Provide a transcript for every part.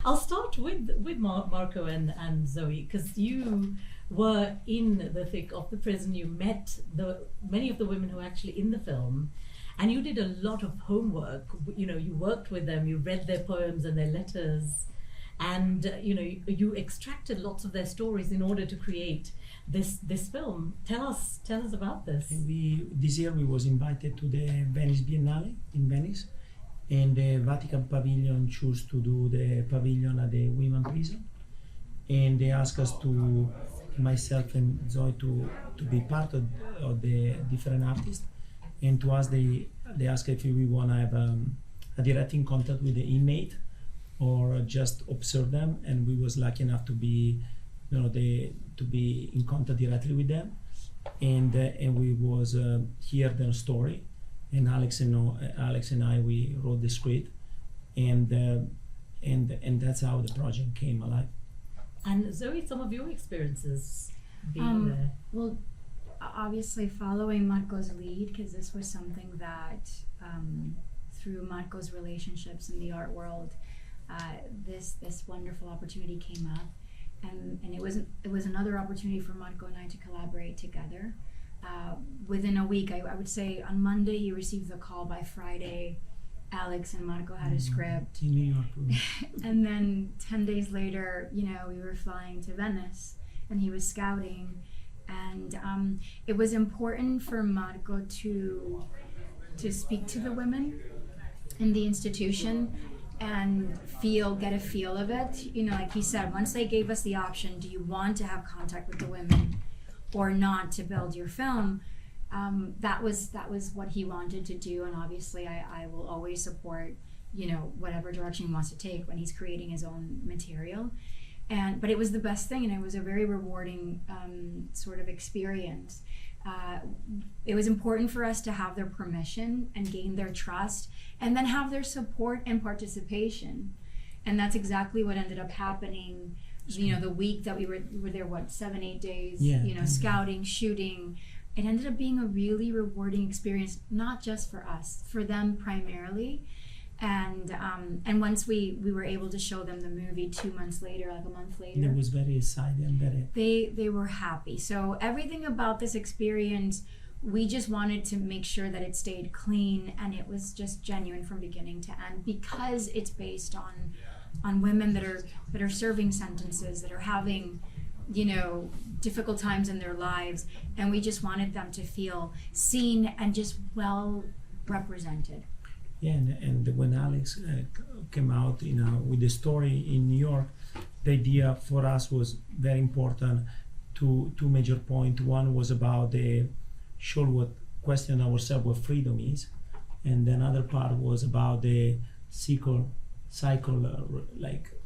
I'll start with Marco and Zoe, because you were in the thick of the prison. You met many of the women who were actually in the film, and you did a lot of homework. You know, you worked with them, you read their poems and their letters, and you extracted lots of their stories in order to create this film. Tell us about this. This year we was invited to the Venice Biennale in Venice, and the Vatican Pavilion chose to do the pavilion at the women prison, and they asked us to, myself and Zoe, to be part of the different artists, and to us they asked if we want to have a direct in contact with the inmate or just observe them, and we was lucky enough to be to be in contact directly with them, and we was hear their story, and Alex and I we wrote the script, and that's how the project came alive. And Zoe, some of your experiences being there. Well, obviously following Marco's lead, because this was something that through Marco's relationships in the art world, this wonderful opportunity came up. And it was another opportunity for Marco and I to collaborate together. Within a week, I would say on Monday he received the call. By Friday, Alex and Marco had a script. In New York. And then 10 days later, we were flying to Venice, and he was scouting. And it was important for Marco to speak to the women in the institution and get a feel of it. Like he said, once they gave us the option, do you want to have contact with the women or not to build your film? That was what he wanted to do, and obviously I will always support whatever direction he wants to take when he's creating his own material. But it was the best thing, and it was a very rewarding sort of experience. It was important for us to have their permission and gain their trust, and then have their support and participation. And that's exactly what ended up happening. The week that we were there, 7-8 days, scouting, shooting. It ended up being a really rewarding experience, not just for us, for them primarily. And once we were able to show them the movie 2 months later, like a month later, it was very exciting and they were happy. So everything about this experience, we just wanted to make sure that it stayed clean and it was just genuine from beginning to end, because it's based on women that are serving sentences, that are having difficult times in their lives, and we just wanted them to feel seen and just well represented. Yeah, and when Alex came out with the story in New York, the idea for us was very important. Two major points. One was about what question ourselves what freedom is, and the other part was about the cycle,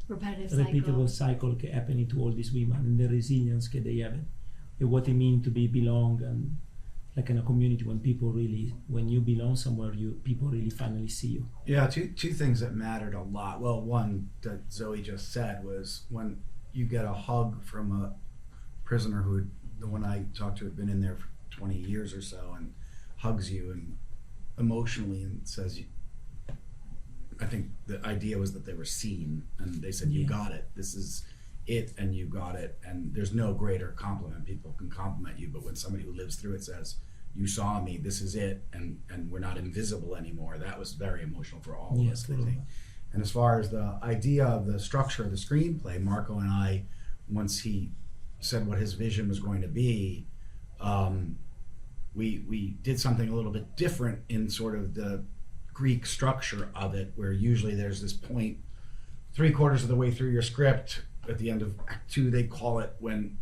repeatable cycle happening to all these women, and the resilience that they have, and what it means to belong, and like in a community when you belong somewhere, people really finally see you. Yeah, two things that mattered a lot. Well, one that Zoe just said was when you get a hug from a prisoner the one I talked to had been in there for 20 years or so, and hugs you and emotionally and says, I think the idea was that they were seen, and they said, you got it, this is it, and you got it. And there's no greater compliment. People can compliment you, but when somebody who lives through it says, you saw me, this is it, and we're not invisible anymore, that was very emotional for all of us, I think. And as far as the idea of the structure of the screenplay, Marco and I, once he said what his vision was going to be, we did something a little bit different in sort of the Greek structure of it, where usually there's this point 3/4 of the way through your script, at the end of Act 2, they call it when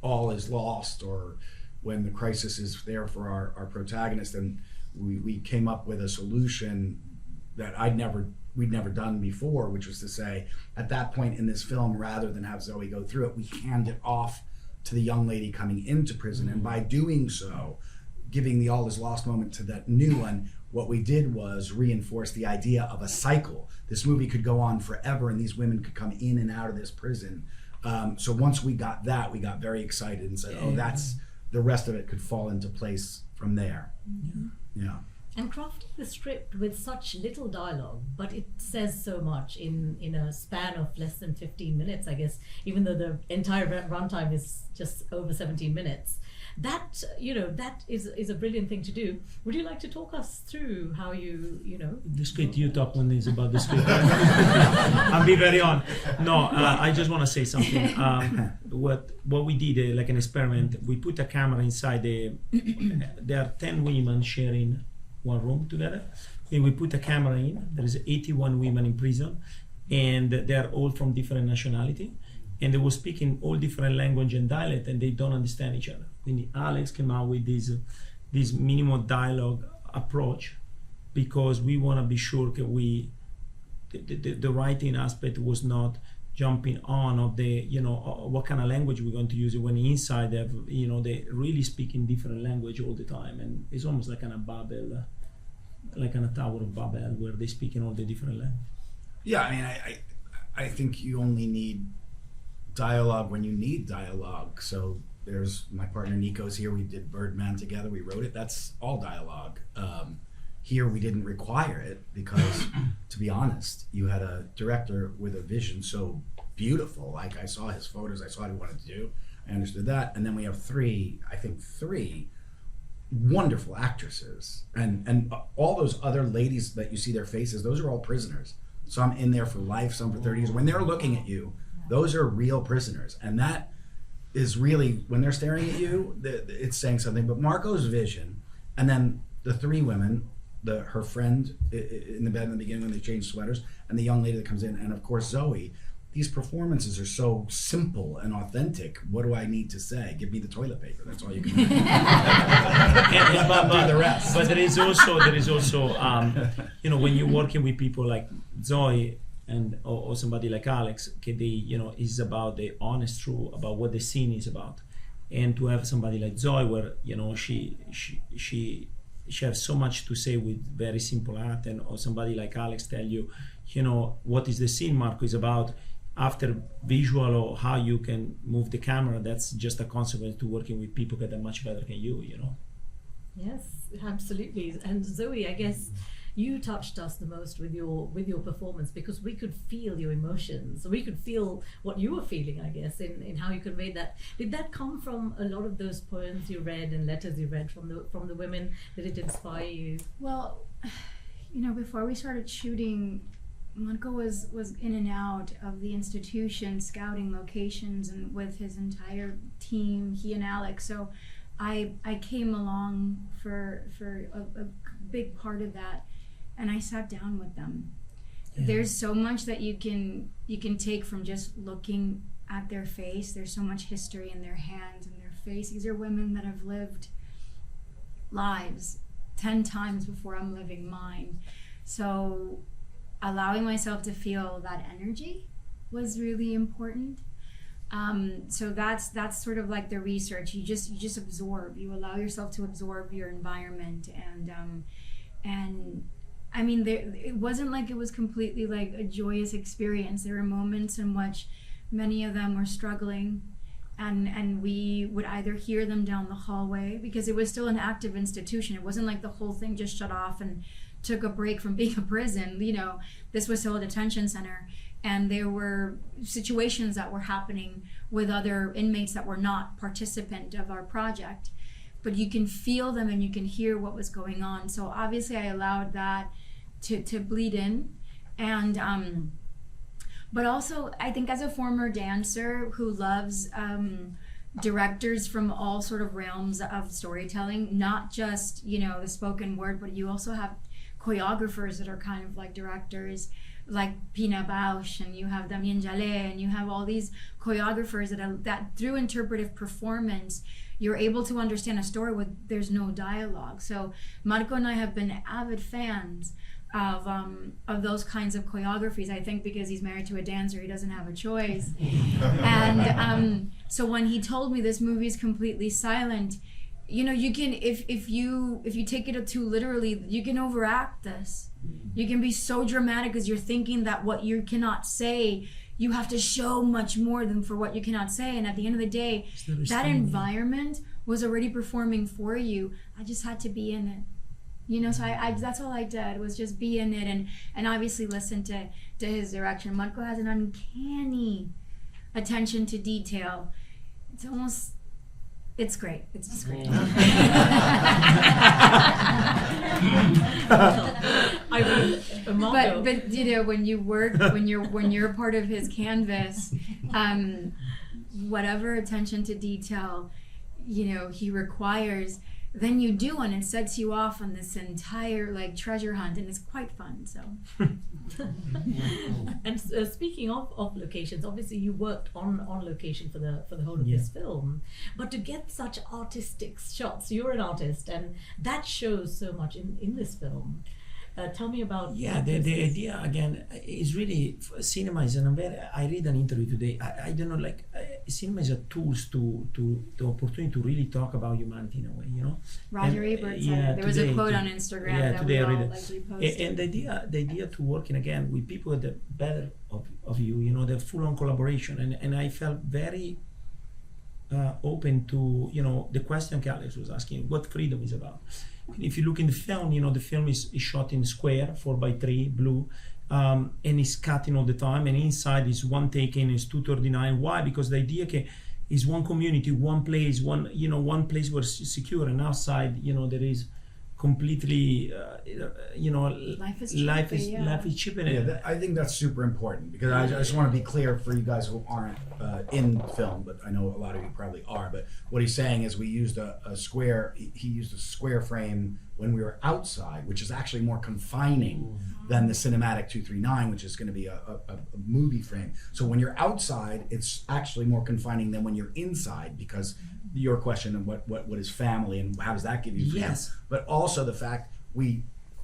all is lost, or when the crisis is there for our protagonist. And we came up with a solution that we'd never done before, which was to say, at that point in this film, rather than have Zoe go through it, we hand it off to the young lady coming into prison. And by doing so, giving the all is lost moment to that new one, what we did was reinforce the idea of a cycle. This movie could go on forever, and these women could come in and out of this prison. So once we got that, we got very excited and said, the rest of it could fall into place from there. Yeah. And crafting the script with such little dialogue, but it says so much in a span of less than 15 minutes, I guess, even though the entire runtime is just over 17 minutes. That, that is a brilliant thing to do. Would you like to talk us through how The script, you talk when it's about the script. I'll be very on. No, I just want to say something. What we did, like an experiment, we put a camera inside there are 10 women sharing one room together, and we put a camera in. There is 81 women in prison, and they are all from different nationality, and they were speaking all different language and dialect, and they don't understand each other. Quindi Alex came out with this minimal dialogue approach, because we want to be sure that the writing aspect was not jumping on of the what kind of language we're going to use. When inside they have, they really speak in different language all the time, and it's almost like a Babel, like a Tower of Babel, where they speak in all the different language. Yeah, I mean, I think you only need dialogue when you need dialogue. So there's my partner Nico's here. We did Birdman together. We wrote it. That's all dialogue. Here we didn't require it because, to be honest, you had a director with a vision so beautiful. Like, I saw his photos, I saw what he wanted to do, I understood that, and then we have three wonderful actresses, and all those other ladies that you see their faces, those are all prisoners. Some in there for life, some for 30 years. When they're looking at you, those are real prisoners, and that is really, when they're staring at you, it's saying something. But Marco's vision, and then the three women, her friend in the bed in the beginning when they change sweaters, and the young lady that comes in, and of course Zoe. These performances are so simple and authentic. What do I need to say? Give me the toilet paper. That's all you can do. But the rest. But there is also when you're working with people like Zoe and or somebody like Alex, is about the honest truth about what the scene is about, and to have somebody like Zoe where she has so much to say with very simple art, and or somebody like Alex tell you, what is the scene Marco is about. After visual or how you can move the camera, that's just a consequence to working with people that are much better than you. Yes, absolutely. And Zoe, I guess you touched us the most with your performance, because we could feel your emotions. We could feel what you were feeling, I guess, in how you conveyed that. Did that come from a lot of those poems you read and letters you read from the women? Did it inspire you? Well, before we started shooting, Marco was in and out of the institution, scouting locations, and with his entire team, he and Alex. So I came along for a big part of that, and I sat down with them. Yeah. There's so much that you can take from just looking at their face. There's so much history in their hands and their face. These are women that have lived lives 10 times before I'm living mine. So allowing myself to feel that energy was really important. So that's sort of like the research. You just absorb. You allow yourself to absorb your environment, and I mean, it wasn't like it was completely like a joyous experience. There were moments in which many of them were struggling, and we would either hear them down the hallway, because it was still an active institution. It wasn't like the whole thing just shut off and took a break from being a prison. This was still a detention center, and there were situations that were happening with other inmates that were not participant of our project, but you can feel them and you can hear what was going on. So obviously I allowed that to bleed in, and but also I think as a former dancer who loves directors from all sort of realms of storytelling, not just the spoken word, but you also have choreographers that are kind of like directors, like Pina Bausch, and you have Damien Jallet, and you have all these choreographers that through interpretive performance you're able to understand a story where there's no dialogue. So Marco and I have been avid fans of those kinds of choreographies. I think because he's married to a dancer, he doesn't have a choice. And so when he told me this movie is completely silent, you can, if you take it too literally, you can overact this. You can be so dramatic because you're thinking that what you cannot say, you have to show much more than for what you cannot say. And at the end of the day, that environment was already performing for you. I just had to be in it. you know. So I that's all I did was just be in it and obviously listen to his direction. Marco has an uncanny attention to detail. It's great. It's just great. I mean, Marco. But you know, when you're a part of his canvas, whatever attention to detail, you know, he requires, then you do, and it sets you off on this entire like treasure hunt, and it's quite fun. So. And speaking of locations, obviously you worked on location for the whole of this film, but to get such artistic shots, you're an artist, and that shows so much in this film. Tell me about the idea again is really cinema is I read an interview today. I don't know, like cinema is a tools to the opportunity to really talk about humanity in a way, you know. Roger Ebert said it. There was a quote on Instagram that today we I read all it. like reposted. And the idea to working again with people that are better of you, you know, the full on collaboration, and I felt very open to, you know, the question Alex was asking, what freedom is about. If you look in the film, you know, the film is shot in square, 4x3, blue, and it's cutting all the time. And inside is one take in, is 239. Why? Because the idea is one community, one place, one place where it's secure, and outside, you know, there is completely, you know, life is cheap. I think that's super important, because I just want to be clear for you guys who aren't in film, but I know a lot of you probably are. But what he's saying is we used a square. He used a square frame when we were outside, which is actually more confining than the cinematic 239, which is going to be a movie frame. So when you're outside, it's actually more confining than when you're inside, because your question of what is family and how does that give you freedom? Yes. But also the fact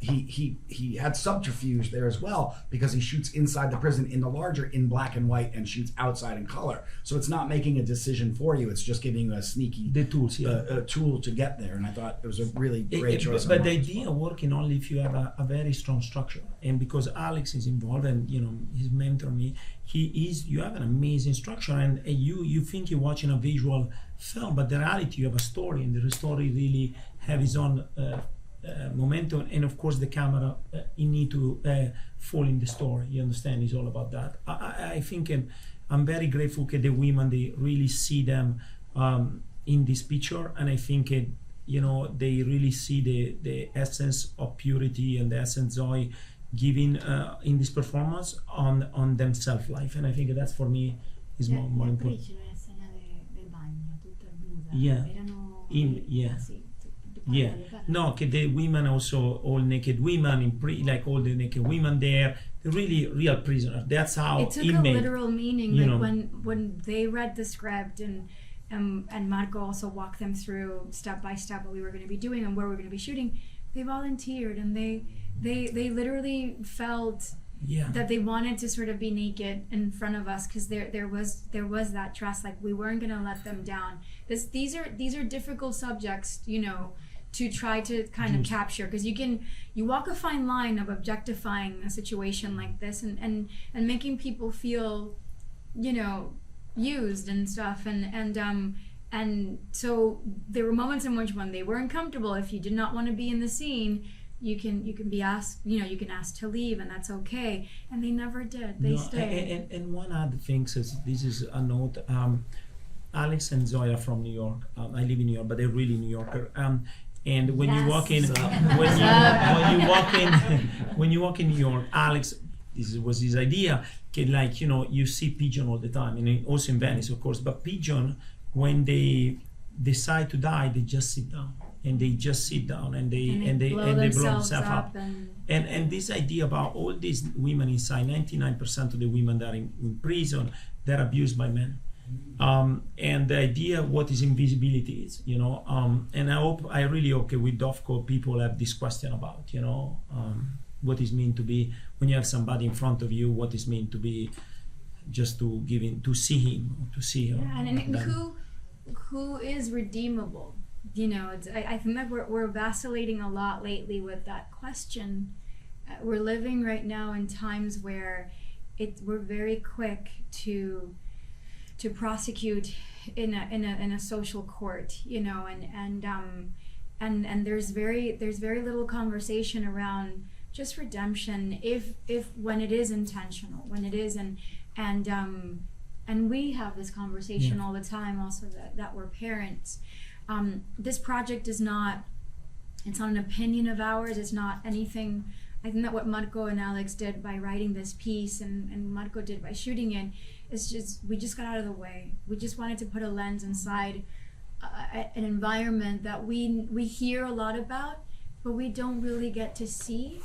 he had subterfuge there as well, because he shoots inside the prison in the larger in black and white and shoots outside in color. So it's not making a decision for you, it's just giving you a sneaky tools, a tool to get there. And I thought it was a really great choice. But the idea working only if you have a very strong structure, and because Alex is involved and, you know, he's mentored me, you have an amazing structure, and you think you're watching a visual film, but the reality you have a story, and the story really have its own momentum, and of course the camera you need to fall in the story, you understand, it's all about that. I think I'm very grateful that the women, they really see them in this picture, and I think you know, they really see the essence of purity and the essence Zoe giving in this performance on themselves life, and I think that's for me is more important. No, the women also, all naked women, like all the naked women there, they're really real prisoners. That's how it took a literal meaning. Like when they read the script and Marco also walked them through step by step what we were going to be doing and where we were going to be shooting, they volunteered, and they literally felt that they wanted to sort of be naked in front of us, because there was that trust, like we weren't going to let them down. These are difficult subjects, you know, to try to kind of capture, because you walk a fine line of objectifying a situation like this and making people feel, you know, used and stuff, and so there were moments in which when they weren't comfortable, if you did not want to be in the scene, you can be asked, you know, you can ask to leave, and that's okay. And they never did. They stayed. And one other thing is, this is a note. Alex and Zoe are from New York. I live in New York, but they're really New Yorker. And when you walk in, when you walk in New York, Alex, this was his idea. Like, you know, you see pigeon all the time, and also in Venice, of course. But pigeon, when they decide to die, they just sit down. And they just sit down and they blow themselves up. And this idea about all these women inside, 99% of the women that are in prison, they're abused by men. And the idea what is invisibility is, you know, and I really hope with Dovecote people have this question about, you know, what is mean to be, when you have somebody in front of you, what is mean to be, just to give in, to see him, or to see her. Yeah, and who is redeemable? You know, I think that we're vacillating a lot lately with that question. We're living right now in times where we're very quick to prosecute in a social court, you know, and there's very little conversation around just redemption if when it is intentional, when it is, and we have this conversation all the time also that we're parents. This project is not, it's not an opinion of ours, it's not anything. I think that what Marco and Alex did by writing this piece and Marco did by shooting it is just, we just got out of the way. We just wanted to put a lens inside an environment that we hear a lot about, but we don't really get to see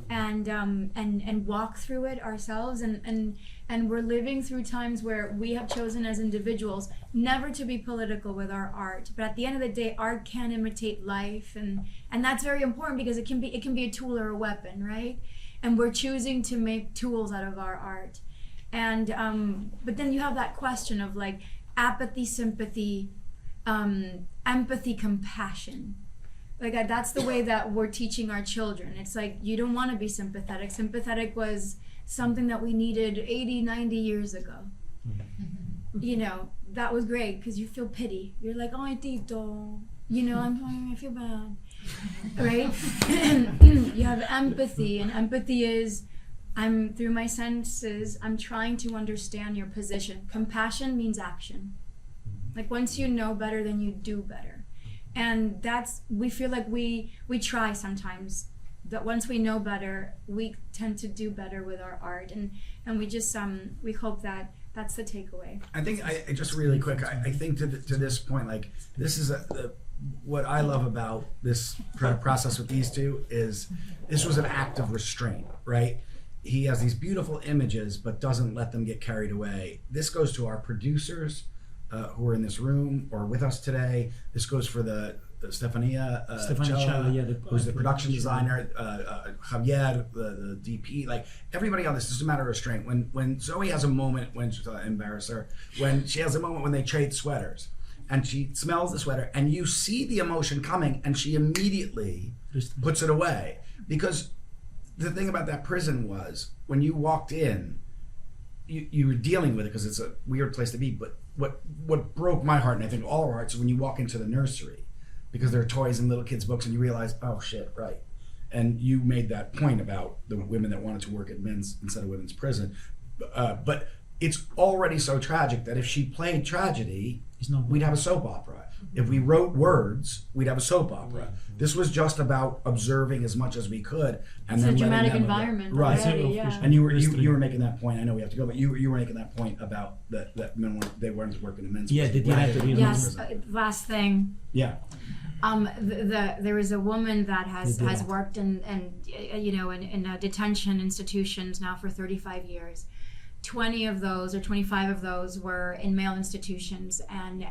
and walk through it ourselves, and we're living through times where we have chosen as individuals never to be political with our art, but at the end of the day art can imitate life, and that's very important because it can be a tool or a weapon, right? And we're choosing to make tools out of our art, and but then you have that question of like apathy, sympathy, empathy, compassion. Like that's the way that we're teaching our children. It's like, you don't want to be sympathetic. Sympathetic was something that we needed 80, 90 years ago. You know, that was great because you feel pity. You're like, oh, Tito, you know, I feel bad, right? You have empathy, and empathy is, I'm through my senses, I'm trying to understand your position. Compassion means action. Like once you know better, then you do better. And that's, we feel like we try sometimes, that once we know better, we tend to do better with our art, and we just we hope that that's the takeaway. I think I just really quick, I think to this point, like this is what I love about this process with these two is this was an act of restraint, right? He has these beautiful images, but doesn't let them get carried away. This goes to our producers, who are in this room or with us today. This goes for the Stefania Chella, who's the production designer, Javier, the DP, like everybody on this. This is a matter of restraint. When Zoe has a moment, when she's embarrass her, when she has a moment when they trade sweaters, and she smells the sweater, and you see the emotion coming, and she immediately puts it away. Because the thing about that prison was, when you walked in, you were dealing with it because it's a weird place to be, but what broke my heart, and I think all our hearts, is when you walk into the nursery, because there are toys and little kids' books, and you realize, oh shit, right. And you made that point about the women that wanted to work at men's instead of women's prison. But it's already so tragic that if she played tragedy, we'd have a soap opera. If we wrote words, we'd have a soap opera. This was just about observing as much as we could, and it's then a dramatic environment, right? Yeah. And you were making that point. I know we have to go, but you were making that point about that men weren't working in men's prison. Yes. Last thing. Yeah. There is a woman that has worked in detention institutions now for 35 years. 20 of those or 25 of those were in male institutions and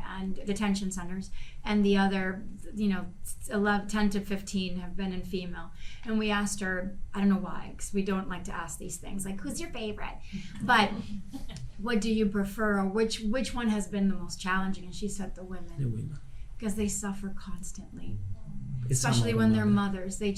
detention centers, and the other 10 to 15 have been in female. And we asked her, I don't know why, because we don't like to ask these things like, who's your favorite, but what do you prefer, or which one has been the most challenging? And she said the women, because they suffer constantly, especially when they're mothers. They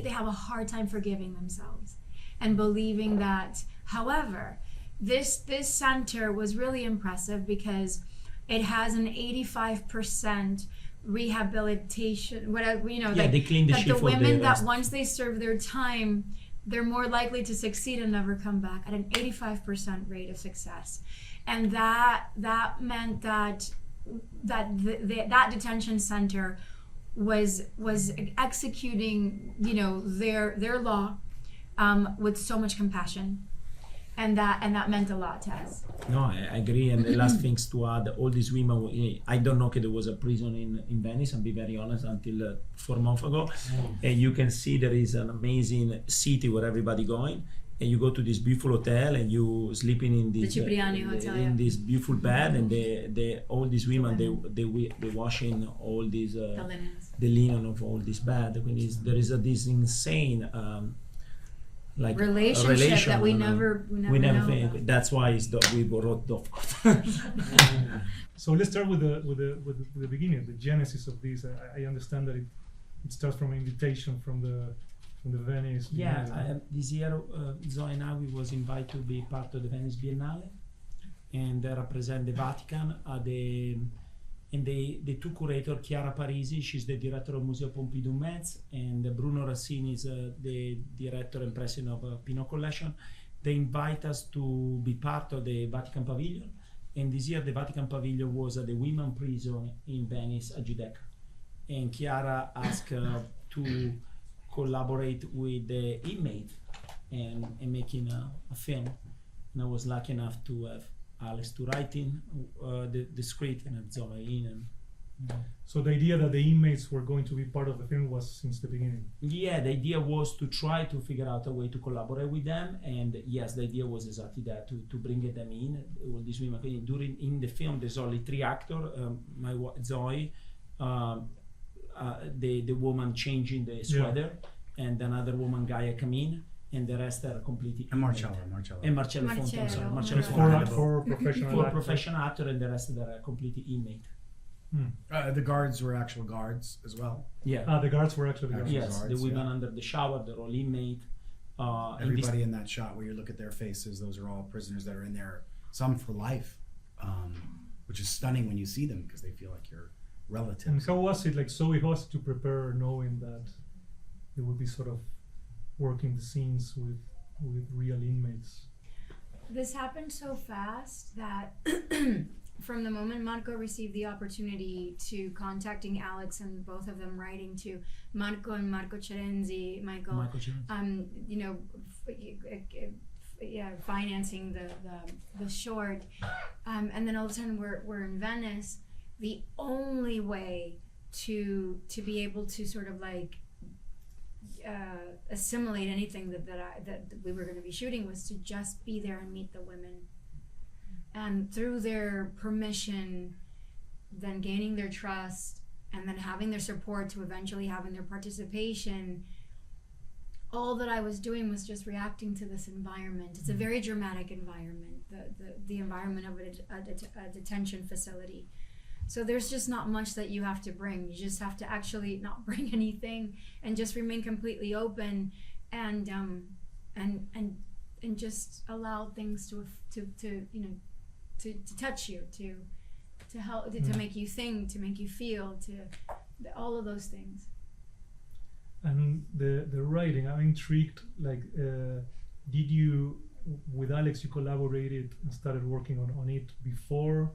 have a hard time forgiving themselves and believing that. However, this center was really impressive because it has an 85% rehabilitation. They clean the that shit the for women the that rest. once they serve their time, they're more likely to succeed and never come back at an 85% rate of success, and that meant that detention center was executing their law with so much compassion. And that meant a lot to us. No, I agree. And the last things to add, all these women, I don't know if there was a prison in Venice, I'll be very honest, until 4 months ago. And you can see there is an amazing city where everybody going. And you go to this beautiful hotel and you sleeping in this hotel, this beautiful bed, and they all these women they washing all these the linen of all this bed. There is this insane relationship that we never know about. That's why we wrote Dovecote. So let's start with the beginning, the genesis of this. I understand that it starts from an invitation from the Venice. This year Zoe and I was invited to be part of the Venice Biennale and represent the Vatican at the And the two curators, Chiara Parisi, she's the director of Museo Pompidou Metz, and Bruno Rassini is the director and president of Pinot Collection. They invite us to be part of the Vatican Pavilion. And this year the Vatican Pavilion was at the women prison in Venice, at Giudecca. And Chiara asked to collaborate with the inmate and making a film. And I was lucky enough to have Alex to write in the script and Zoe in. And, So the idea that the inmates were going to be part of the film was since the beginning. yeah, the idea was to try to figure out a way to collaborate with them, and yes, the idea was exactly that, to bring them in. All these women in the film. There's only 3 actors. Zoe, the woman changing the sweater, and another woman, Gaia Camin, and the rest are completely. And Marcello. And Marcello Fonte. Sorry, Marcello Marcello. Fonte. Four professional Four actors. professional actors, and the rest that are completely inmate. The guards were actual guards as well. Yeah. The guards were actually the guards. Yes, the guards, women yeah. under the shower, they're all inmate. Everybody in that shot where you look at their faces, those are all prisoners that are in there, some for life, which is stunning when you see them because they feel like your And relatives. how was it, like, Zoe, how was it to prepare knowing that it would be sort of working the scenes with real inmates? This happened so fast that from the moment Marco received the opportunity to contacting Alex and both of them writing to Marco and Marco Cerenzi, Michael Jones. you know, financing the short, and then all of a sudden we're in Venice. The only way to be able to sort of like assimilate anything that we were going to be shooting was to just be there and meet the women, and through their permission, then gaining their trust, and then having their support to eventually having their participation. All that I was doing was just reacting to this environment. It's a very dramatic environment, the environment of a detention facility. So there's just not much that you have to bring. You just have to actually not bring anything and just remain completely open, and just allow things to you know to touch you, to help, to make you think, to make you feel, all of those things. And the writing, I'm intrigued, like, did you, with Alex, you collaborated and started working on it before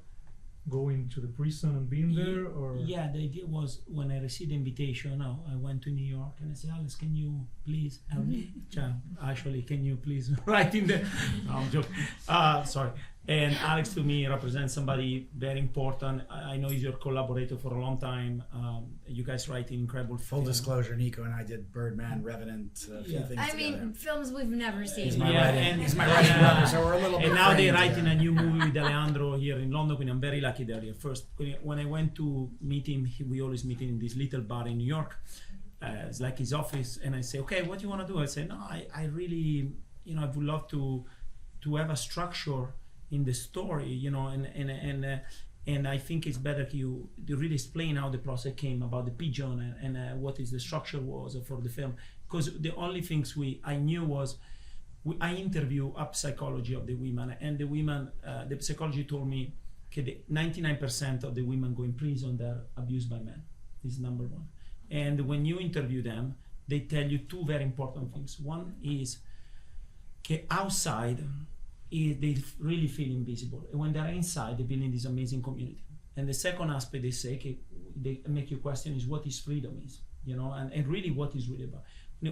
going to the prison and being there, or? Yeah, the idea was when I received the invitation, I went to New York and I said, Alex, can you please help me? Actually, can you please write in the... No, I'm joking. Sorry. And Alex to me represents somebody very important. I know he's your collaborator for a long time. You guys write incredible Full film. disclosure, Nico and I did Birdman, Revenant, a few Yeah. things I together. mean, films we've never seen. He's my Yeah, writing, and- he's my writing brother, so we're a little bit And now they're friends, writing yeah. a new movie with Alejandro here in London, and I'm very lucky they're here. First, when I went to meet him, we always meet in this little bar in New York. It's like his office, and I say, okay, what do you want to do? I say, no, I really, I would love to have a structure in the story, and I think it's better you really explain how the process came about the pigeon and what is the structure was for the film, because the only things I knew was I interview up psychology of the women, and the women, the psychology told me, okay, 99% of the women go in prison, they're abused by men. This is number one. And when you interview them, they tell you 2 very important things. One is, okay, outside, they really feel invisible. And when they're inside, they build in this amazing community. And the second aspect they say, okay, they make you question is what is freedom is, and really what is really about.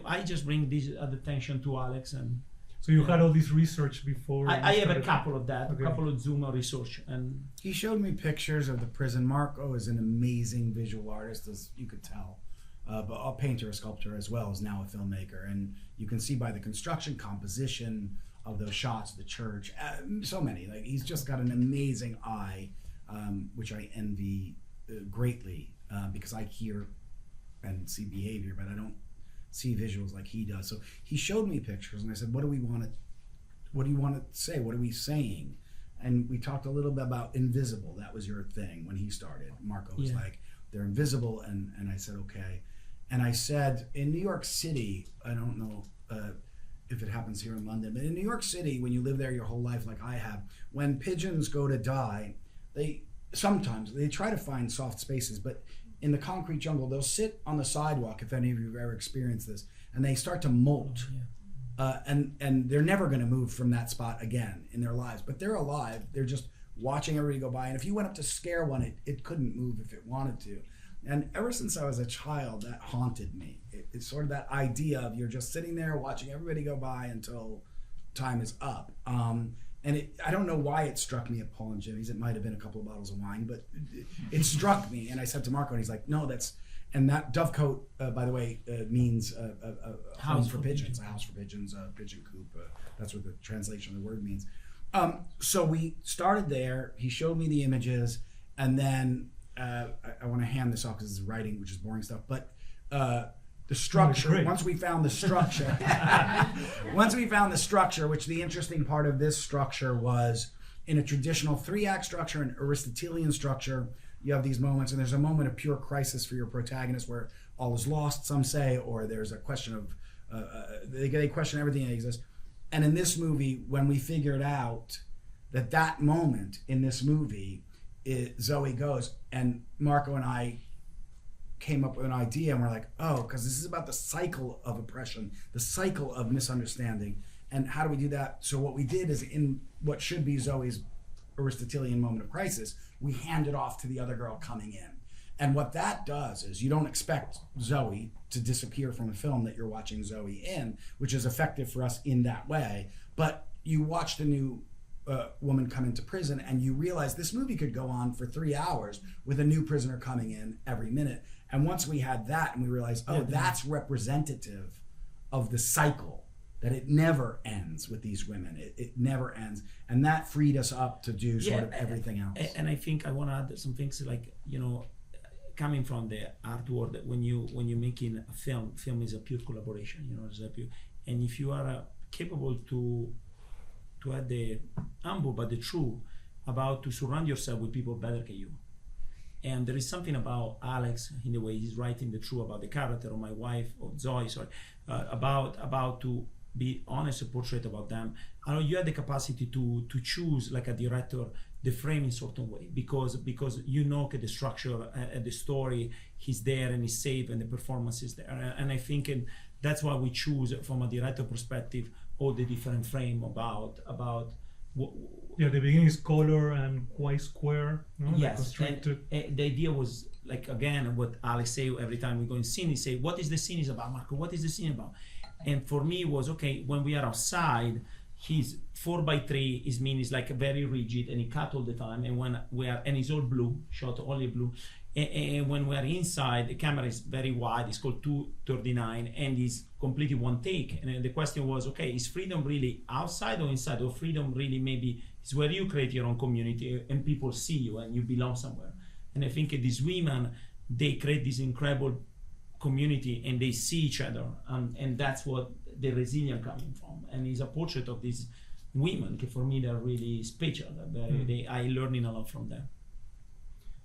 I just bring this attention to Alex, and So you had all this research before? I you have a started- couple of that, Okay. a couple of Zoom research, and He showed me pictures of the prison. Marco is an amazing visual artist, as you could tell, but a painter, a sculptor as well, is now a filmmaker. And you can see by the construction composition of those shots, the church, so many. Like, he's just got an amazing eye, which I envy greatly, because I hear and see behavior, but I don't see visuals like he does. So he showed me pictures, and I said, what do you want to say? What are we saying? And we talked a little bit about invisible. That was your thing when he started. Marco was like, they're invisible, and I said, okay. And I said, in New York City, I don't know if it happens here in London, but in New York City, when you live there your whole life like I have, when pigeons go to die, sometimes they try to find soft spaces, but in the concrete jungle, they'll sit on the sidewalk, if any of you have ever experienced this, and they start to molt. And they're never going to move from that spot again in their lives, but they're alive. They're just watching everybody go by. And if you went up to scare one, it couldn't move if it wanted to. And ever since I was a child, that haunted me. It's sort of that idea of you're just sitting there watching everybody go by until time is up. And I don't know why it struck me at Paul and Jimmy's. It might have been a couple of bottles of wine, but it struck me. And I said to Marco, and he's like, no, and that Dovecote, by the way, means a home for pigeons, a house for pigeons, a pigeon coop. That's what the translation of the word means. So we started there. He showed me the images, and then I want to hand this off because it's writing, which is boring stuff. But the structure, once we found the structure, which the interesting part of this structure was in a traditional 3-act structure, an Aristotelian structure, you have these moments, and there's a moment of pure crisis for your protagonist where all is lost, some say, or there's a question of, they question everything that exists. And in this movie, when we figured out that moment in this movie, Zoe goes, and Marco and I came up with an idea, and we're like, oh, because this is about the cycle of oppression, the cycle of misunderstanding, and how do we do that? So what we did is, in what should be Zoe's Aristotelian moment of crisis, we hand it off to the other girl coming in. And what that does is you don't expect Zoe to disappear from a film that you're watching Zoe in, which is effective for us in that way, but you watch the new woman come into prison, and you realize this movie could go on for 3 hours with a new prisoner coming in every minute. And once we had that, and we realized, that's representative of the cycle, that it never ends with these women. It never ends. And that freed us up to do sort of everything else. And I think I want to add some things like, coming from the art world, when you're making a film is a pure collaboration, and if you are capable to have the humble but the true about to surround yourself with people better than you. And there is something about Alex in the way he's writing the truth about the character of my wife, or Zoe, about to be honest and portrait about them. I know you have the capacity to choose, like a director, the frame in certain way, because the structure, the story, he's there and he's safe, and the performance is there. And I think that's why we choose from a director perspective all the different frame about. The beginning is color and quite square. Yes, and the idea was, like, again, what Alex say every time we go in scene, he say, what is the scene is about, Marco? What is the scene about? And for me, it was, okay, when we are outside, he's 4x3, his mean is like very rigid, and he cut all the time, and he's all blue, shot only blue. And when we are inside, the camera is very wide, it's called 239, and it's completely one take. And the question was, okay, is freedom really outside or inside? Or freedom really maybe is where you create your own community and people see you and you belong somewhere? And I think these women, they create this incredible community and they see each other, and that's what the resilience coming from. And it's a portrait of these women, for me, they're really special. I learning a lot from them.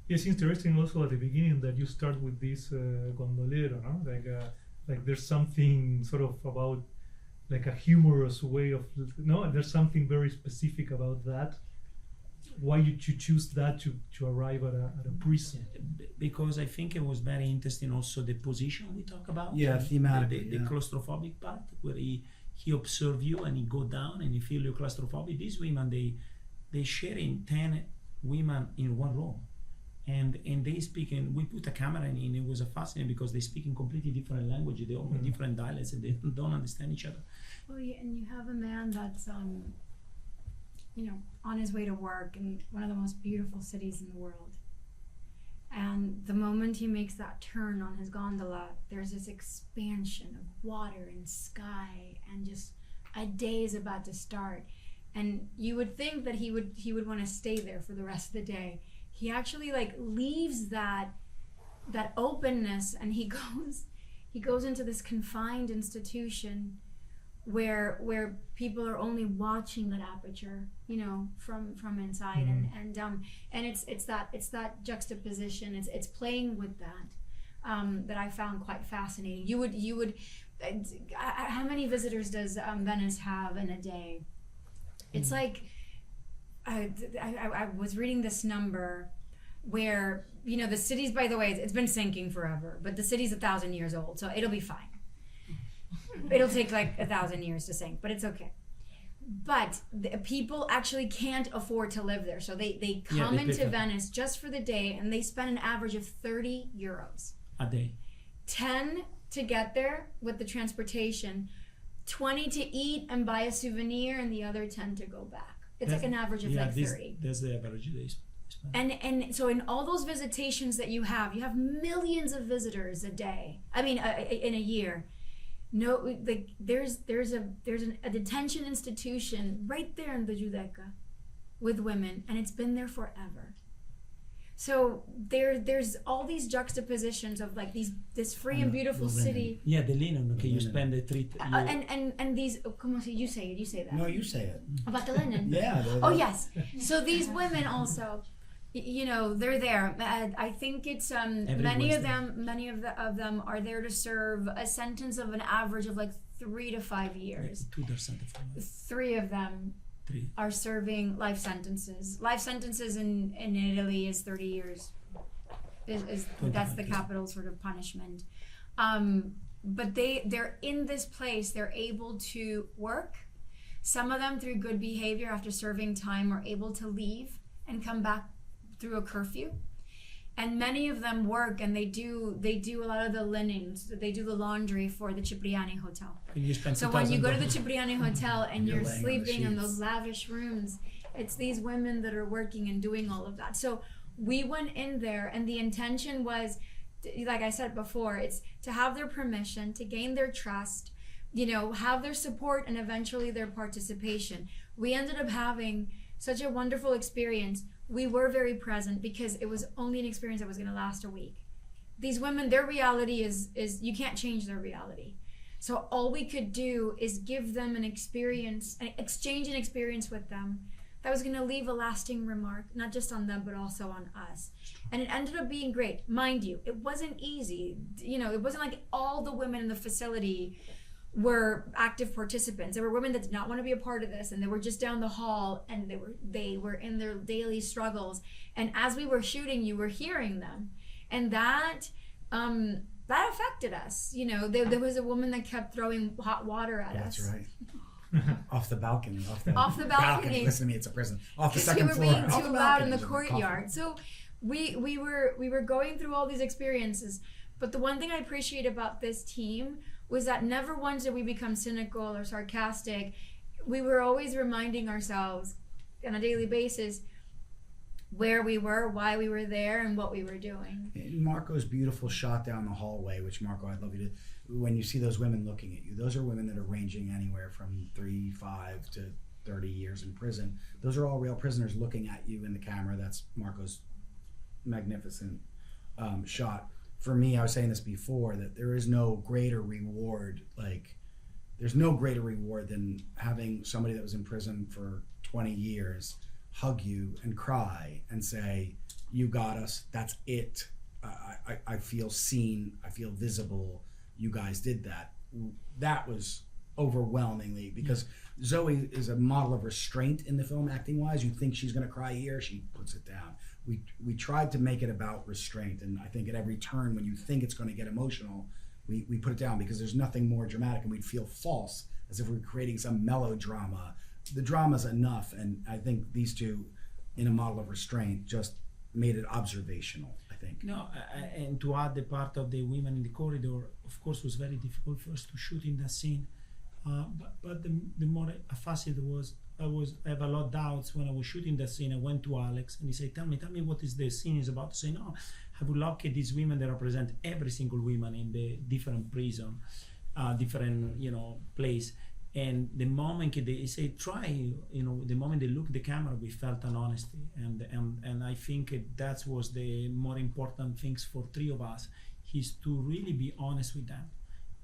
It's interesting also at the beginning that you start with this gondolero, no? Like there's something sort of about like a humorous way of, there's something very specific about that. Why you choose that to arrive at a prison? Because I think it was very interesting also the position we talk about. Yeah, thematically. The claustrophobic part where he observe you and he go down and he feel your claustrophobic. These women, they sharing 10 women in one room. And they speak, and we put a camera in. It was fascinating because they speak in completely different languages. They all have different dialects, and they don't understand each other. Well, yeah, and you have a man that's, on his way to work in one of the most beautiful cities in the world. And the moment he makes that turn on his gondola, there's this expansion of water and sky, and just a day is about to start. And you would think that he would want to stay there for the rest of the day. He actually leaves that openness, and he goes into this confined institution where people are only watching that aperture, from inside, and it's that juxtaposition. It's playing with that I found quite fascinating. You would how many visitors does Venice have in a day? It's like I was reading this number. where, you know, the city's, by the way, it's been sinking forever, but the city's 1,000 years old, so it'll be fine. It'll take like 1,000 years to sink, but it's okay. But the people actually can't afford to live there, so they come into Venice just for the day, and they spend an average of 30 euros a day. 10 to get there with the transportation, 20 to eat and buy a souvenir, and the other 10 to go back. It's like an average of 30. That's the average day spent. And so in all those visitations that you have millions of visitors a day. I mean, in a year. No, like there's a detention institution right there in the Giudecca with women, and it's been there forever. So there's all these juxtapositions of like this free and beautiful city. Yeah, the linen. Okay, you spend the and these. Como si you say it? You say that. No, you say it. About the linen. Yeah. Oh yes. So these women also, you know, they're there. I think it's many of them are there to serve a sentence of an average of like 3 to 5 years. 3 of them are serving life sentences. Life sentences in Italy is 30 years. That's the capital sort of punishment. But they're in this place. They're able to work. Some of them, through good behavior after serving time, are able to leave and come back through a curfew. And many of them work, and they do a lot of the linens. They do the laundry for the Cipriani Hotel. So when you go to the Cipriani Hotel and you're sleeping in those lavish rooms, it's these women that are working and doing all of that. So we went in there, and the intention was, like I said before, it's to have their permission, to gain their trust, you know, have their support, and eventually their participation. We ended up having such a wonderful experience. We were very present because it was only an experience that was going to last a week. These women, their reality is you can't change their reality. So all we could do is give them an experience, exchange an experience with them that was going to leave a lasting remark, not just on them, but also on us. And it ended up being great. Mind you, it wasn't easy. You know, it wasn't like all the women in the facility were active participants. There were women that did not want to be a part of this, and they were just down the hall, and they were in their daily struggles. And as we were shooting, you were hearing them, and that affected us. You know, there was a woman that kept throwing hot water at us. That's right. Off the balcony. Off the balcony. Listen to me, it's a prison. Off the second floor. We were being too loud in the courtyard. So we were going through all these experiences. But the one thing I appreciate about this team was that never once did we become cynical or sarcastic. We were always reminding ourselves on a daily basis where we were, why we were there, and what we were doing. Marco's beautiful shot down the hallway, which, Marco, I'd love you to, when you see those women looking at you, those are women that are ranging anywhere from 3, 5 to 30 years in prison. Those are all real prisoners looking at you in the camera. That's Marco's magnificent shot. For me, I was saying this before, that there is no greater reward. Like, there's no greater reward than having somebody that was in prison for 20 years hug you and cry and say, you got us, that's it. I feel seen, I feel visible, you guys did that. That was overwhelmingly, because Zoe is a model of restraint in the film, acting wise. You think she's gonna cry here, she puts it down. We tried to make it about restraint, and I think at every turn when you think it's going to get emotional, we put it down, because there's nothing more dramatic, and we'd feel false, as if we're creating some melodrama. The drama's enough, and I think these two, in a model of restraint, just made it observational, I think. No, and to add the part of the women in the corridor, of course, was very difficult for us to shoot in that scene. But the more facet was, I have a lot of doubts when I was shooting that scene. I went to Alex and he said, tell me what is the scene is about. To say, no, I would look at these women that represent every single woman in the different prison, different, you know, place. And the moment they say, try, you know, the moment they look at the camera, we felt an honesty. And I think that was the more important things for 3 of us, is to really be honest with them.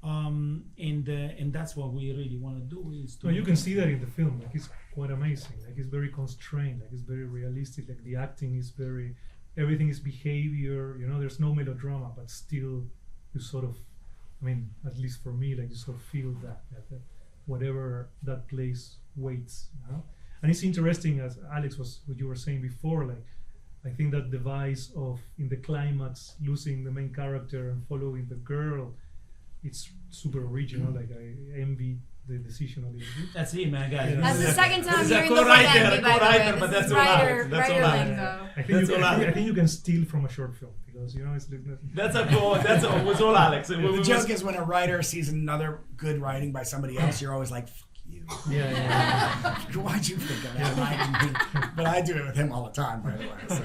And that's what we really want to do, is to... No, you can see that in the film. Like, it's quite amazing. Like, it's very constrained. Like, it's very realistic. Like, the acting is very... Everything is behavior. You know, there's no melodrama, but still you sort of... I mean, at least for me, like, you sort of feel that whatever that place waits, you know? And it's interesting, as Alex was, what you were saying before, like, I think that device of in the climax losing the main character and following the girl, it's super original. Like I envy the decision of it. That's it, man, guys. Yeah. That's the second time This is a hearing the word co-writer, envy, by the co-writer, way. but This that's is all writer, right. That's writer all right. lingo. I think, That's you can, all I think you can steal from a short film because it's like That's a goal. That's all. Was all Alex. The joke is when a writer sees another good writing by somebody else, you're always like, "Fuck you." yeah. Why'd you think of that? I didn't. But I do it with him all the time, by the way. So.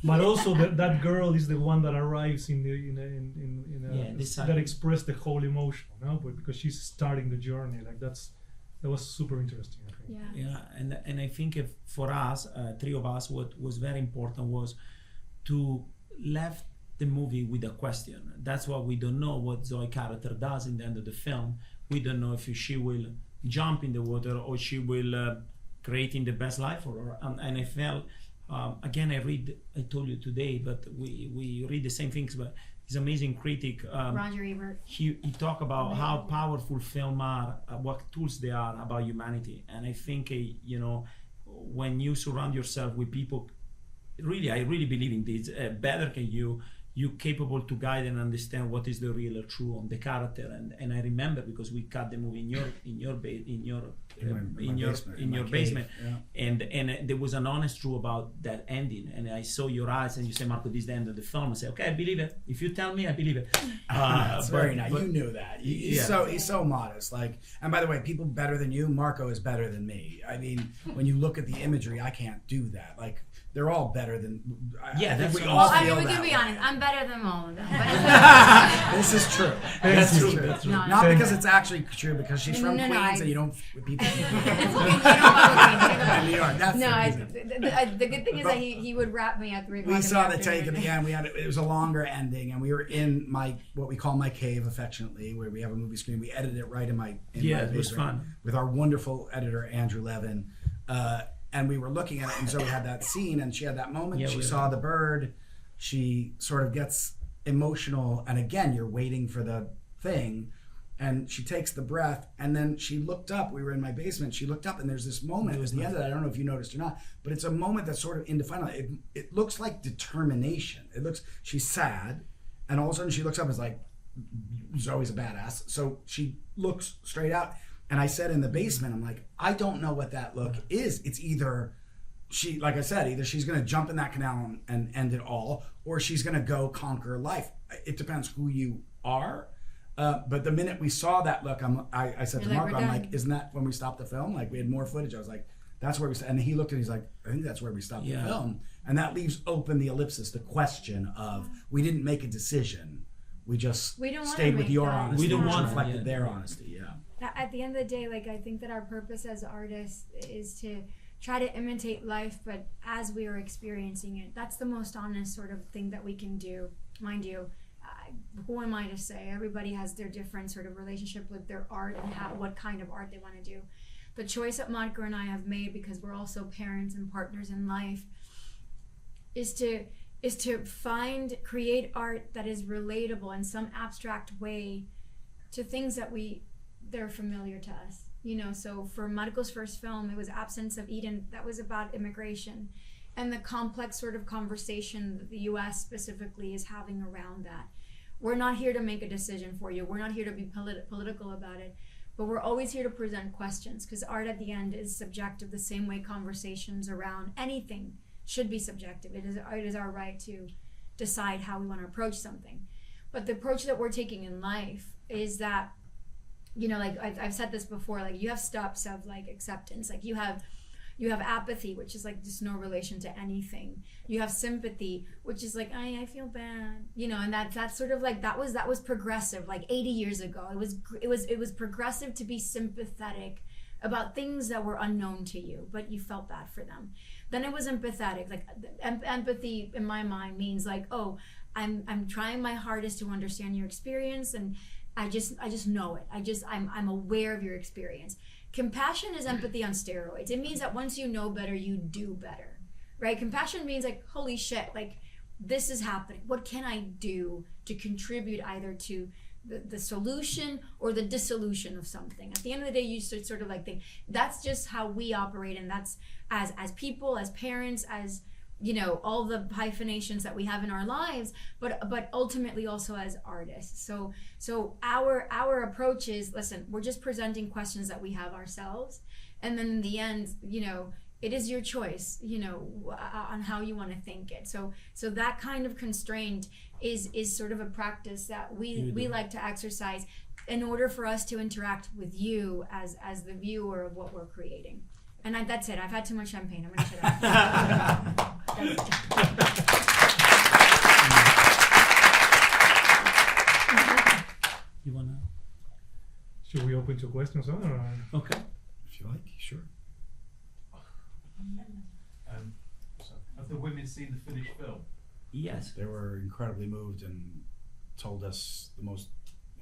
But also that girl is the one that arrives in decide. that express the whole emotion, no? But because she's starting the journey, like that was super interesting. I think. Yeah, and I think if for us, three of us, what was very important was to left the movie with a question. That's what we don't know what Zoe character does in the end of the film. We don't know if she will jump in the water or she will creating the best life for her. And I felt. Again, I told you today, but we read the same things, but he's amazing critic. Roger Ebert. He talk about how powerful film are, what tools they are about humanity. And I think, when you surround yourself with people, really, I really believe in this, better than you capable to guide and understand what is the real or true on the character. And I remember because we cut the movie in your basement, Yeah. and there was an honest truth about that ending. And I saw your eyes, and you say, "Marco, this is the end of the film." I say, "Okay, I believe it. If you tell me, I believe it." That's very nice. You knew that. He's so modest. Like, and by the way, people better than you, Marco is better than me. I mean, when you look at the imagery, I can't do that. Like, they're all better than. We all Well, I feel mean, we that can be way. honest. I'm better than all of them. But This is true. That's This is true. true. That's true. No, Not because it's actually true, because she's from No, Queens I- and you don't people. no, New York. That's the reason. the good thing is that he would wrap me at 3 o'clock. We in saw the afternoon. take at the end. It was a longer ending, and we were in what we call my cave, affectionately, where we have a movie screen. We edited it right in my Yeah, my it was basement fun. with our wonderful editor Andrew Levin, and we were looking at it. And Zoe had that scene, and she had that moment. Yeah, she we- saw the bird. She sort of gets emotional, and again, you're waiting for the thing. And she takes the breath, and then she looked up. We were in my basement. She looked up, and there's this moment at the end of that. I don't know if you noticed or not, but it's a moment that's sort of indefinable. It looks like determination. She's sad, and all of a sudden she looks up and is like, Zoe's a badass. So she looks straight out. And I said in the basement, I'm like, I don't know what that look is. It's either she, like I said, either she's going to jump in that canal and end it all, or she's going to go conquer life. It depends who you are. But the minute we saw that look, I said to You're like, Marco, "We're I'm done." like, isn't that when we stopped the film? Like, we had more footage. I was like, that's where we stopped. And he looked and he's like, I think that's where we stopped the film. And that leaves open the ellipsis, the question of, we didn't make a decision. We just We don't wanna stayed with make your that. honesty. We don't which want- reflected yeah. their honesty, yeah. At the end of the day, like, I think that our purpose as artists is to try to imitate life, but as we are experiencing it, that's the most honest sort of thing that we can do. Mind you, who am I to say? Everybody has their different sort of relationship with their art and what kind of art they want to do. The choice that Monica and I have made, because we're also parents and partners in life, is to create art that is relatable in some abstract way to things that they're familiar to us. So for Marco's first film, it was Absence of Eden. That was about immigration and the complex sort of conversation that the US specifically is having around that. We're not here to make a decision for you. We're not here to be political about it, but we're always here to present questions, because art at the end is subjective, the same way conversations around anything should be subjective. It is our right to decide how we want to approach something. But the approach that we're taking in life is that, like I've said this before, like, you have steps of like acceptance. Like you have apathy, which is like just no relation to anything. You have sympathy, which is like, I feel bad, and that's sort of like, that was progressive, like 80 years ago. It was progressive to be sympathetic about things that were unknown to you, but you felt bad for them. Then it was empathetic. Like empathy in my mind means like, oh, I'm trying my hardest to understand your experience, and I just know it. I'm aware of your experience. Compassion is empathy on steroids. It means that once you know better, you do better, right? Compassion means like, holy shit, like this is happening. What can I do to contribute either to the solution or the dissolution of something? At the end of the day, you sort of like think that's just how we operate, and that's as people, as parents, as all the hyphenations that we have in our lives, but ultimately also as artists. So our approach is, listen, we're just presenting questions that we have ourselves, and then in the end, it is your choice, on how you want to think it. So that kind of constraint is sort of a practice that we like to exercise in order for us to interact with you as the viewer of what we're creating. And that's it. I've had too much champagne. I'm gonna shut up. You wanna? Should we open to questions? Okay. If you like, sure. So have the women seen the finished film? Yes. They were incredibly moved and told us the most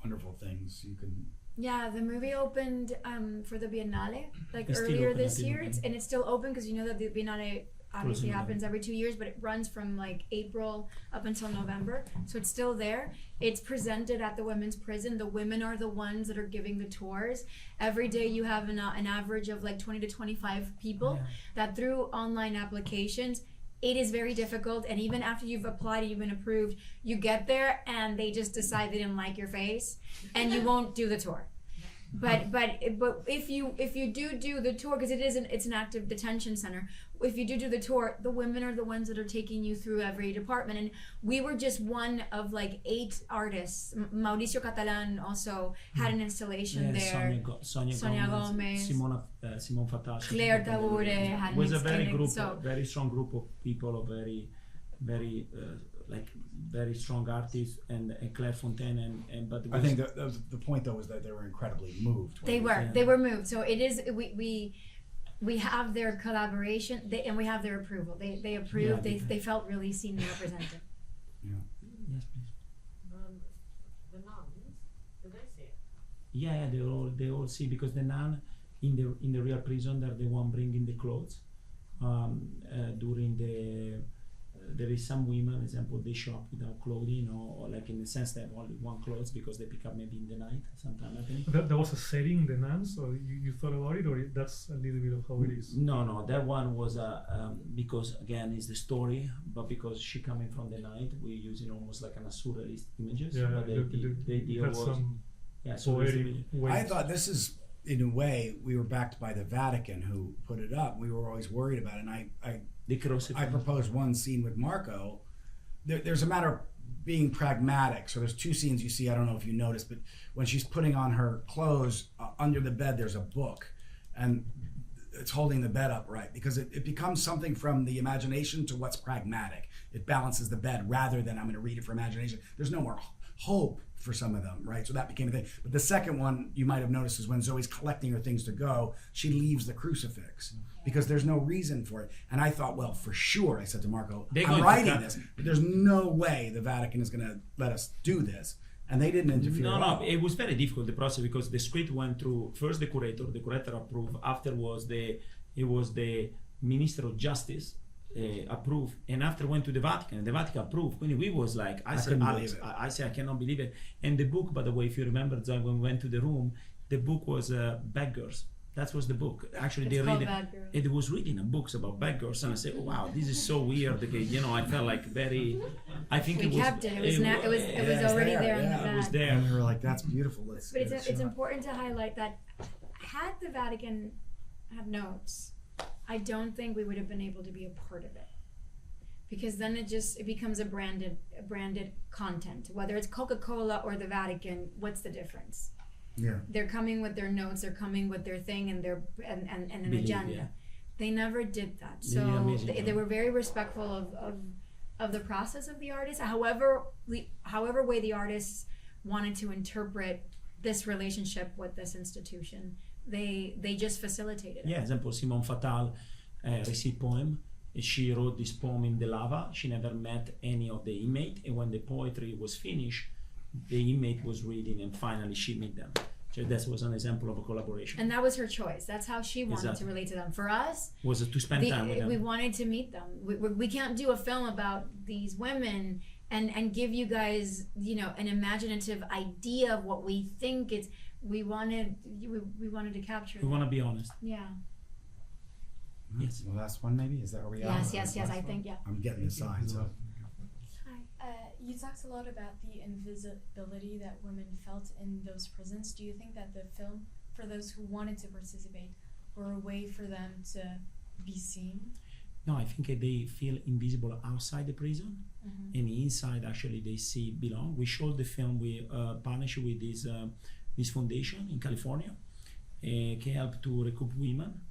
wonderful things you can. Yeah, the movie opened for the Biennale It's still earlier open, this I year, think. and it's still open because that the Biennale obviously Closing happens every 2 years, but it runs from April up until November, so it's still there. It's presented at the women's prison. The women are the ones that are giving the tours. Every day you have an average of 20 to 25 people that through online applications. It is very difficult, and even after you've applied and you've been approved, you get there and they just decide they didn't like your face, and you won't do the tour. But if you do the tour, because it's an active detention center, if you do the tour, the women are the ones that are taking you through every department, and we were just one of 8 artists. Mauricio Catalan also had an installation there. Sonia Gomez, Simone Fatah, Claire Tabure had it was a very so, strong group of people, of very very strong artists, and Claire Fontaine but I think the point though was that they were incredibly moved. They were moved. So it is we have their collaboration, and we have their approval. They approved. They felt really seen and represented. Yeah. Yes, please. The nuns, did they see it? Yeah, they all see, because the nun in the real prison, they're the one bringing the clothes. During there is some women, example, they shop without clothing, or in the sense they have only one clothes because they pick up maybe in the night, sometime happening. That was a setting, the nuns, or you thought about it, or that's a little bit of how it is? No, that one was because again it's the story, but because she coming from the night, we're using almost like a surrealist images. Yeah, but the idea had was some poetic weight. I thought this is, in a way, we were backed by the Vatican who put it up. We were always worried about it, and I proposed one scene with Marco. There's a matter of being pragmatic. So there's 2 scenes you see. I don't know if you noticed, but when she's putting on her clothes, under the bed there's a book, and it's holding the bed upright, because it becomes something from the imagination to what's pragmatic. It balances the bed rather than I'm going to read it for imagination. There's no more hope for some of them, right? So that became a thing. But the second one you might have noticed is when Zoe's collecting her things to go, she leaves the crucifix because there's no reason for it. And I thought, well, for sure, I said to Marco, I'm writing this, but there's no way the Vatican is going to let us do this. And they didn't interfere. No, it was very difficult, the process, because the script went through first the curator approved, afterwards it was the Minister of Justice approved, and after went to the Vatican, and the Vatican approved. When we was like, I said, Alex, I said, I cannot believe it. And the book, by the way, if you remember, when we went to the room, the book was Beggars. That was the book. Actually, it was reading books about beggars, and I said, oh, wow, this is so weird. I felt like very. I think we kept it. It was already there on the back. It was there. And we were like, that's beautiful. But it's important to highlight that had the Vatican had notes, I don't think we would have been able to be a part of it, because then it becomes a branded content. Whether it's Coca-Cola or the Vatican, what's the difference? Yeah, they're coming with their notes, they're coming with their thing and an agenda. Yeah. They never did that, so they were very respectful of the process of the artist. However way the artists wanted to interpret this relationship with this institution, they just facilitated it. Yeah, example, Simone Fatale received poem. She wrote this poem in the lava. She never met any of the inmate, and when the poetry was finished, the inmate was reading, and finally she met them. So that was an example of a collaboration. And that was her choice. That's how she wanted to relate to them. For us, was to spend time with them. We wanted to meet them. We can't do a film about these women and give you guys, an imaginative idea of what we think it's. We wanted to capture. We want to be honest. Yeah. Yes. The last one, maybe? Is that where we are? Yes, I think, yeah. I'm getting the sign, so. You talked a lot about the invisibility that women felt in those prisons. Do you think that the film, for those who wanted to participate, were a way for them to be seen? No, I think they feel invisible outside the prison, and inside actually they see belong. We showed the film. We partnership with this foundation in California, can help to recruit women.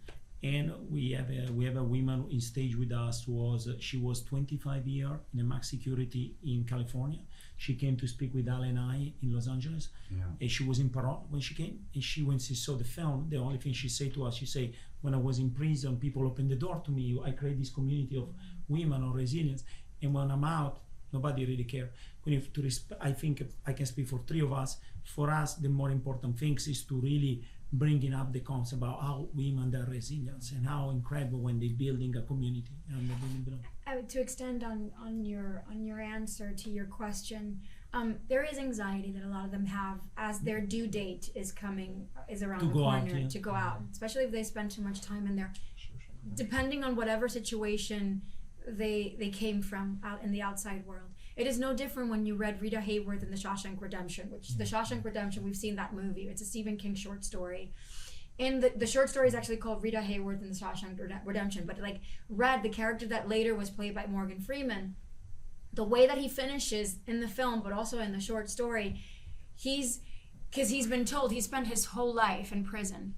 And we have a woman in stage with us. She was 25 years in a max security in California. She came to speak with Ale and I in Los Angeles. Yeah. And she was in parole when she came. And when she saw the film, the only thing she said to us, she said, when I was in prison, people opened the door to me. I create this community of women of resilience. And when I'm out, nobody really cares. I think I can speak for three of us. For us, the more important things is to really bringing up the concept about how women their resilience and how incredible when they're building a community and they really belong. To extend on your answer to your question, there is anxiety that a lot of them have as their due date is around the corner to go out, especially if they spend too much time in there. Depending on whatever situation they came from out in the outside world. It is no different when you read Rita Hayworth in The Shawshank Redemption, which The Shawshank Redemption, we've seen that movie. It's a Stephen King short story. And the short story is actually called Rita Hayworth in The Shawshank Redemption. But like Red, the character that later was played by Morgan Freeman, the way that he finishes in the film, but also in the short story, because he's been told he spent his whole life in prison.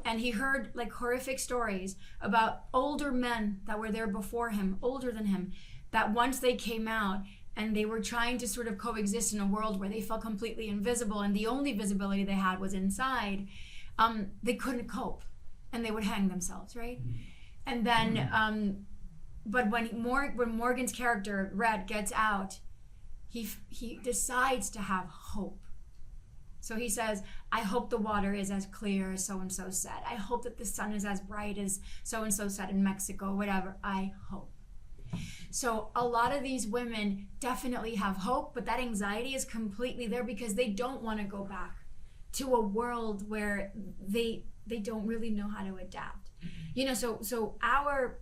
And he heard like horrific stories about older men that were there before him, older than him, that once they came out and they were trying to sort of coexist in a world where they felt completely invisible and the only visibility they had was inside, they couldn't cope and they would hang themselves, right? And then, but when Morgan's character, Red, gets out, he decides to have hope. So he says, I hope the water is as clear as so-and-so said. I hope that the sun is as bright as so-and-so said in Mexico, whatever. I hope. So a lot of these women definitely have hope, but that anxiety is completely there because they don't want to go back to a world where they don't really know how to adapt. You know, so our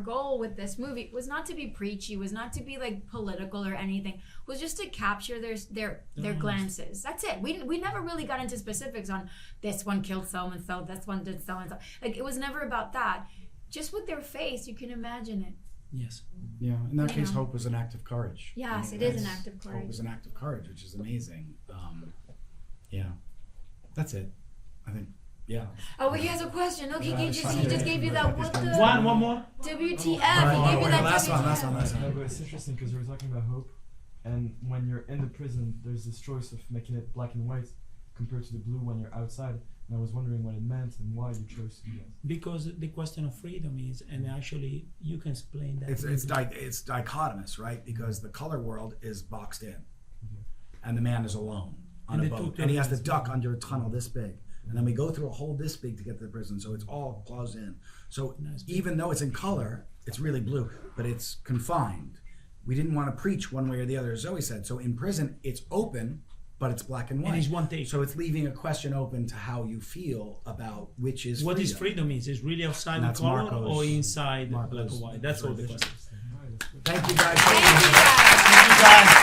goal with this movie was not to be preachy, was not to be like political or anything, was just to capture their glances. That's it. We never really got into specifics on this one killed so and so, this one did so and so. Like it was never about that. Just with their face, you can imagine it. Yes. Yeah, in that case, hope was an act of courage. Yes, it is an act of courage. Hope was an act of courage, which is amazing. Yeah, that's it. I think. Yeah. Oh, he has a question. Okay, he just gave you that. What the? One more. WTF? He gave you that. Last one. No, but it's interesting because we were talking about hope, and when you're in the prison, there's this choice of making it black and white compared to the blue when you're outside. And I was wondering what it meant and why you chose to do that. Because the question of freedom is, and actually you can explain that. It's dichotomous, right? Because the color world is boxed in, and the man is alone on a boat, and he has to duck under a tunnel this big. And then we go through a hole this big to get to the prison, so it's all closed in. So even though it's in color, it's really blue, but it's confined. We didn't want to preach one way or the other, as Zoe said. So in prison, it's open, but it's black and white. And it's one take. So it's leaving a question open to how you feel about which is what freedom. Is freedom is really outside the color or inside black and white? That's all the question. Thank you guys. Thank you guys.